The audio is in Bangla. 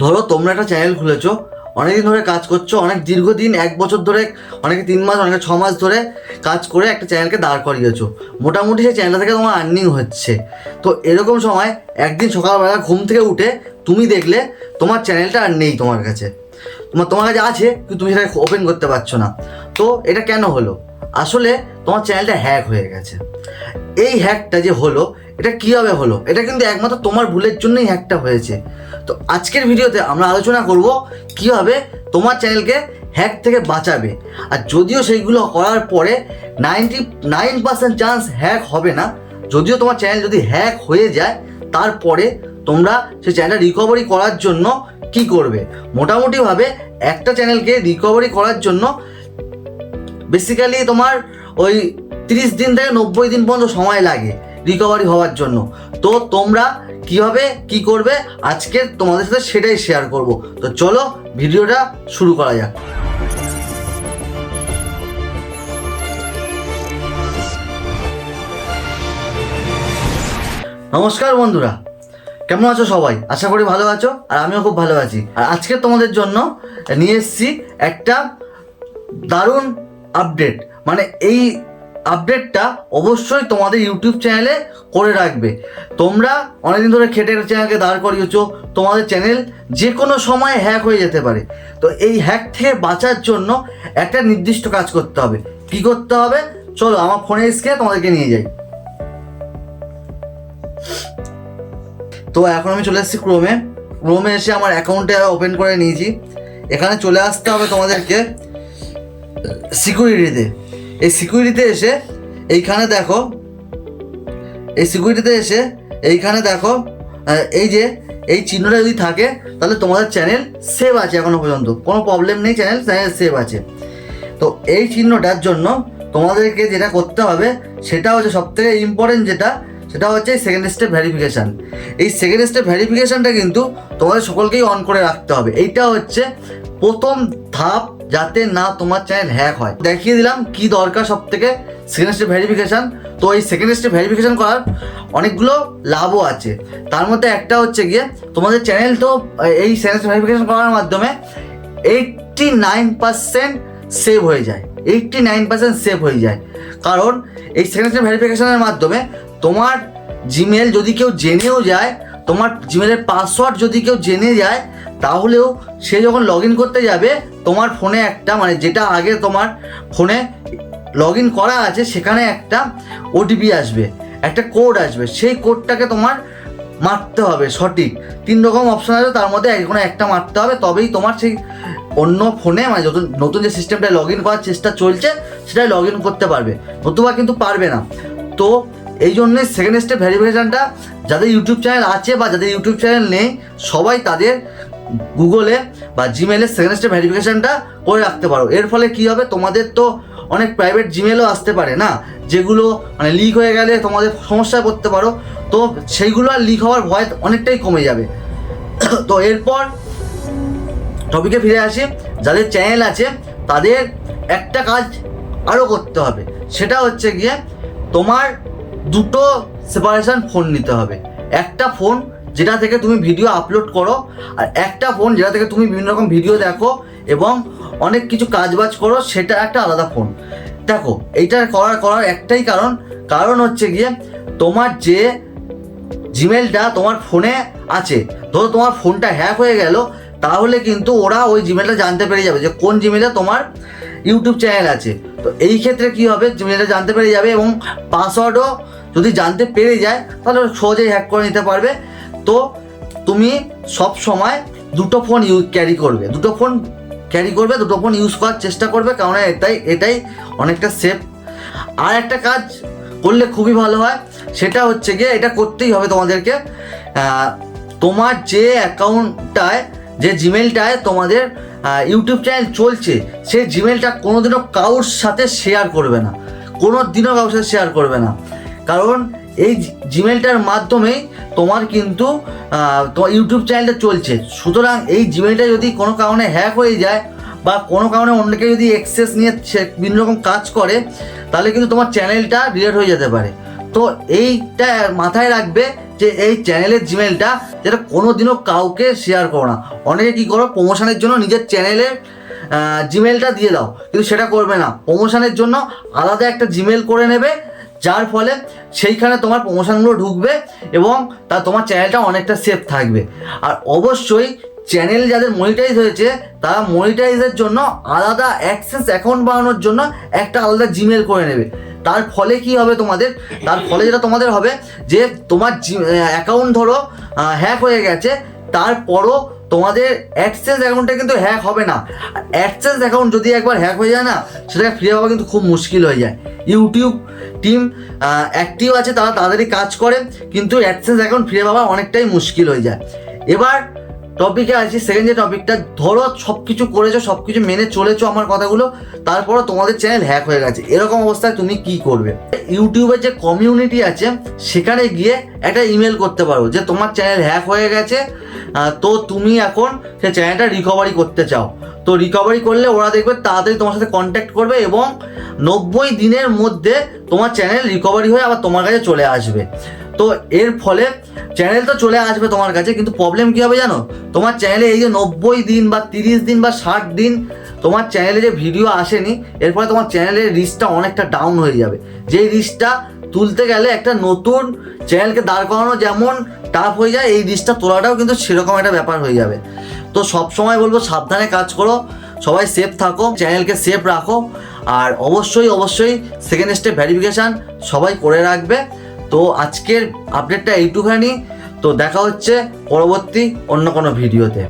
ধরো তোমরা একটা চ্যানেল খুলেছো, অনেকদিন ধরে কাজ করছো, অনেক দীর্ঘদিন 1 বছর ধরে, অনেকে 3 মাস, অনেকে 6 মাস ধরে কাজ করে একটা চ্যানেলকে দাঁড় করিয়েছো। মোটামুটি সেই চ্যানেলটা থেকে তোমার আর্নিং হচ্ছে। তো এরকম সময় একদিন সকালবেলা ঘুম থেকে উঠে তুমি দেখলে তোমার চ্যানেলটা আর নেই তোমার কাছে। তোমার কাছে আছে কিন্তু তুমি সেটা ওপেন করতে পারছো না। তো এটা কেন হলো? আসলে তোমার চ্যানেলটা হ্যাক হয়ে গেছে। এই হ্যাকটা যে হলো, এটা কীভাবে হলো? এটা কিন্তু একমাত্র তোমার ভুলের জন্যই হ্যাকটা হয়েছে। তো আজকের ভিডিওতে আমরা আলোচনা করব কীভাবে তোমার চ্যানেলকে হ্যাক থেকে বাঁচাবে। আর যদিও সেইগুলো করার পরে 99% চান্স হ্যাক হবে না, যদিও তোমার চ্যানেল যদি হ্যাক হয়ে যায়, তারপরে তোমরা সেই চ্যানেলটা রিকভারি করার জন্য কি করবে। মোটামুটিভাবে একটা চ্যানেলকে রিকভারি করার জন্য বেসিক্যালি তোমার ওই 30 দিন থেকে 90 দিন পর্যন্ত সময় লাগে রিকভারি হওয়ার জন্য। তো তোমরা কীভাবে কি করবে আজকে তোমাদের সাথে সেটাই শেয়ার করব। তো চলো ভিডিওটা শুরু করা যাক। নমস্কার বন্ধুরা, কেমন আছো সবাই? আশা করি ভালো আছো, আর আমিও খুব ভালো আছি। আর আজকে তোমাদের জন্য নিয়ে এসেছি একটা দারুণ আপডেট। মানে এই আপডেটটা অবশ্যই তোমাদের ইউটিউব চ্যানেলে করে রাখবে। তোমরা অনেকদিন ধরে খেটে চ্যানেলকে দাঁড় করিয়েছো, তোমাদের চ্যানেল যে কোনো সময় হ্যাক হয়ে যেতে পারে। তো এই হ্যাক থেকে বাঁচার জন্য একটা নির্দিষ্ট কাজ করতে হবে। কি করতে হবে? চলো আমার ফোনের স্ক্রিনে তোমাদেরকে নিয়ে যাই। তো এখন আমি চলে এসেছি ক্রোমে এসে আমার অ্যাকাউন্টে ওপেন করে নিয়েছি। এখানে চলে আসতে হবে তোমাদেরকে সিকিউরিটিতে। এই সিকিউরিটিতে এসে এইখানে দেখো, এই যে এই চিহ্নটা যদি থাকে তাহলে তোমাদের চ্যানেল সেভ আছে, এখনো পর্যন্ত কোনো প্রবলেম নেই, চ্যানেল সেভ আছে। তো এই চিহ্নটার জন্য তোমাদেরকে যেটা করতে হবে সেটা হচ্ছে সবথেকে ইম্পর্টেন্ট, সেটা হচ্ছে সেকেন্ড স্টেপ ভেরিফিকেশান। এই সেকেন্ড স্টেপ ভেরিফিকেশানটা কিন্তু তোমাদের সকলকেই অন করে রাখতে হবে। এইটা হচ্ছে প্রথম ধাপ, যাতে না তোমার চ্যানেল হ্যাক হয়। দেখিয়ে দিলাম কি দরকার সবথেকে, সেকেন্ড স্টেপ ভেরিফিকেশান। তো এই সেকেন্ড স্টেপ ভেরিফিকেশান করার অনেকগুলো লাভও আছে। তার মধ্যে একটা হচ্ছে গিয়ে তোমাদের চ্যানেল তো এই সেকেন্ড স্টেপ ভেরিফিকেশান করার মাধ্যমে 89% সেভ হয়ে যায়। 89% সেভ হয়ে যায়। কারণ এই সেকেন্ড স্টেপ ভেরিফিকেশানের মাধ্যমে তোমার জিমেল যদি কেউ জেনেও যায়, তোমার জিমেলের পাসওয়ার্ড যদি কেউ জেনে যায়, তাহলেও সে যখন লগ ইন করতে যাবে তোমার ফোনে একটা, মানে যেটা আগে তোমার ফোনে লগ ইন করা আছে সেখানে একটা ওটিপি আসবে, একটা কোড আসবে। সেই কোডটাকে তোমার মারতে হবে সঠিক। 3 রকম অপশন আছে, তার মধ্যে কোনো একটা মারতে হবে, তবেই তোমার সেই অন্য ফোনে, মানে নতুন যে সিস্টেমটায় লগ ইন করার চেষ্টা চলছে সেটাই লগ ইন করতে পারবে, নতুবা কিন্তু পারবে না। তো এই জন্যই সেকেন্ড স্টেপ ভেরিফিকেশানটা যাদের ইউটিউব চ্যানেল আছে বা যাদের ইউটিউব চ্যানেল নেই, সবাই তাদের গুগলে বা জিমেলে সেকেন্ড স্টেপ ভেরিফিকেশানটা করে রাখতে পারো। এর ফলে কী হবে, তোমাদের তো অনেক প্রাইভেট জিমেলও আসতে পারে না, যেগুলো মানে লিক হয়ে গেলে তোমাদের সমস্যায় পড়তে পারো। তো সেইগুলো আর লিক হওয়ার ভয় অনেকটাই কমে যাবে। তো এরপর টপিকে ফিরে আসি। যাদের চ্যানেল আছে তাদের একটা কাজ আরও করতে হবে, সেটা হচ্ছে গিয়ে তোমার দুটো সেপারেশন ফোন নিতে হবে। একটা ফোন যেটা থেকে তুমি ভিডিও আপলোড করো, আর একটা ফোন যেটা থেকে তুমি বিভিন্ন রকম ভিডিও দেখো এবং অনেক কিছু কাজবাজ করো, সেটা একটা আলাদা ফোন। দেখো এইটা করার একটাই কারণ হচ্ছে গিয়ে তোমার যে জিমেলটা তোমার ফোনে আছে, ধরো তোমার ফোনটা হ্যাক হয়ে গেল, তাহলে কিন্তু ওরা ওই জিমেলটা জানতে পেরে যাবে যে কোন জিমেলে তোমার ইউটিউব চ্যানেল আছে। তো এই ক্ষেত্রে কী হবে, জিমেলটা জানতে পেরে যাবে এবং পাসওয়ার্ডও যদি জানতে পেরে যায় তাহলে সহজেই হ্যাক করে নিতে পারবে। তো তুমি সব সময় দুটো ফোন ক্যারি করবে, দুটো ফোন ইউজ করার চেষ্টা করবে, কারণ এটাই অনেকটা সেফ। আর একটা কাজ করলে খুবই ভালো হয়, সেটা হচ্ছে গিয়ে এটা করতেই হবে তোমাদেরকে। তোমার যে অ্যাকাউন্টটায়, যে জিমেলটায় তোমাদের ইউটিউব চ্যানেল চলছে, সেই জিমেলটা কোনোদিনও কারোর সাথে শেয়ার করবে না, কারণ এই জিমেলটার মাধ্যমেই তোমার কিন্তু তোমার ইউটিউব চ্যানেলটা চলছে। সুতরাং এই জিমেলটা যদি কোনো কারণে হ্যাক হয়ে যায় বা কোনো কারণে অন্যকে যদি অ্যাক্সেস নিয়ে বিভিন্ন রকম কাজ করে, তাহলে কিন্তু তোমার চ্যানেলটা ডিলিট হয়ে যেতে পারে। তো এইটা মাথায় রাখবে যে এই চ্যানেলের জিমেলটা যেটা কোনোদিনও কাউকে শেয়ার করো না। অনেকে কী করো, প্রমোশনের জন্য নিজের চ্যানেলের জিমেলটা দিয়ে দাও, কিন্তু সেটা করবে না। প্রমোশনের জন্য আলাদা একটা জিমেল করে নেবে, যার ফলে সেইখানে তোমার প্রমোশনগুলো ঢুকবে এবং তোমার চ্যানেলটা অনেকটা সেফ থাকবে। আর অবশ্যই চ্যানেল যাদের মনিটাইজ হয়েছে তারা মনিটাইজের জন্য আলাদা অ্যাক্সেস অ্যাকাউন্ট বানানোর জন্য একটা আলাদা জিমেল করে নেবে। তার ফলে কি হবে তোমাদের, তার ফলে যেটা তোমাদের হবে যে তোমার অ্যাকাউন্ট ধরো হ্যাক হয়ে গেছে, তারপরও তোমাদের অ্যাডসেন্স অ্যাকাউন্টটা কিন্তু হ্যাক হবে না। অ্যাডসেন্স অ্যাকাউন্ট যদি একবার হ্যাক হয়ে যায় না, সেটাকে ফিরে পাওয়া কিন্তু খুব মুশকিল হয়ে যায়। ইউটিউব টিম অ্যাক্টিভ আছে, তারা তাড়াতাড়ি কাজ করে, কিন্তু অ্যাডসেন্স অ্যাকাউন্ট ফিরে পাওয়া অনেকটাই মুশকিল হয়ে যায়। এবার টপিকে আসি, সেকেন্ড যে টপিকটা, ধরো সব কিছু করেছো, সব কিছু মেনে চলেছো আমার কথাগুলো, তারপরও তোমাদের চ্যানেল হ্যাক হয়ে গেছে। এরকম অবস্থায় তুমি কি করবে? ইউটিউবের যে কমিউনিটি আছে সেখানে গিয়ে একটা ইমেল করতে পারো যে তোমার চ্যানেল হ্যাক হয়ে গেছে, তো তুমি এখন সেই চ্যানেলটা রিকভারি করতে চাও। তো রিকভারি করলে ওরা দেখবে তাড়াতাড়ি তোমার সাথে কন্ট্যাক্ট করবে এবং 90 দিনের মধ্যে তোমার চ্যানেল রিকভারি হয়ে আবার তোমার কাছে চলে আসবে। তো এর ফলে চ্যানেল তো চলে আসবে তোমার কাছে, কিন্তু প্রবলেম কী হবে জানো? তোমার চ্যানেলে এই যে 90 দিন বা 30 দিন বা 60 দিন তোমার চ্যানেলে যে ভিডিও আসেনি, এর ফলে তোমার চ্যানেলের রিচটা অনেকটা ডাউন হয়ে যাবে। যেই রিচটা তুলতে গেলে একটা নতুন চ্যানেলকে দাঁড় করানো যেমন টাফ হয়ে যায়, এই রিচটা তোলাটাও কিন্তু সেরকম একটা ব্যাপার হয়ে যাবে। তো সবসময় বলবো সাবধানে কাজ করো, সবাই সেফ থাকো, চ্যানেলকে সেফ রাখো, আর অবশ্যই সেকেন্ড স্টেপ ভেরিফিকেশান সবাই করে রাখবে। তো আজকের আপডেটটা এইটুখানি। তো দেখা হচ্ছে পরবর্তী অন্য কোনো ভিডিওতে।